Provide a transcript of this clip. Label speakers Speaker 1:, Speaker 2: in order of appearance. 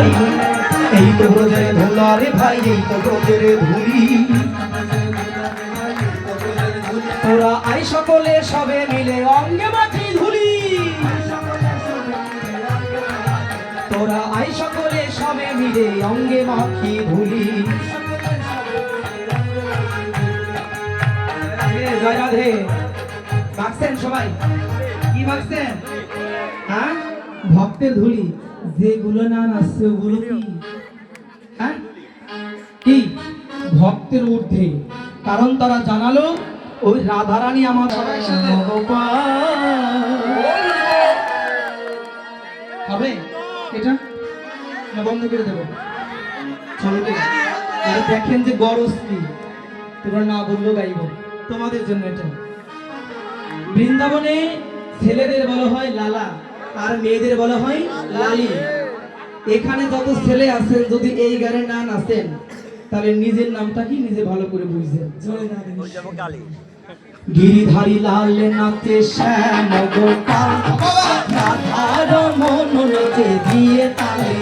Speaker 1: ভাই এই তো ব্রজের ধুলা রে ভাই এই তো ব্রজের ধুলি তোরা আই সকলে সবে মিলে অঙ্গে মাখি ধুলি তোরা আই সকলে সবে মিলে অঙ্গে মাখি ধুলি জয় রাধে ভাবছেন সবাই কি ভাবছেন হ্যাঁ ভক্তের ধুলি যেগুলো না নাচছে ওগুলো কি হ্যাঁ কি ভক্তের ঊর্ধ্বে কারণ তারা জানালো ওই রাধারানী আমার হবে এটা না বন্ধ করে দেবো চলো দেখেন যে বড় স্ত্রী তোমরা না বললো গাইব তোমাদের জন্য এটা বৃন্দাবনে ছেলেদের বলা হয় লালা আর মেয়েদের বলা হয় লালি এখানে যত ছেলে আছেন যদি এই গানে না নাচেন তাহলে নিজের নামটা কি নিজে ভালো করে বুঝছেন গিরিধারী লাল নাচে শ্যাম গোপাল রাধার মন নাচে দিয়ে তালে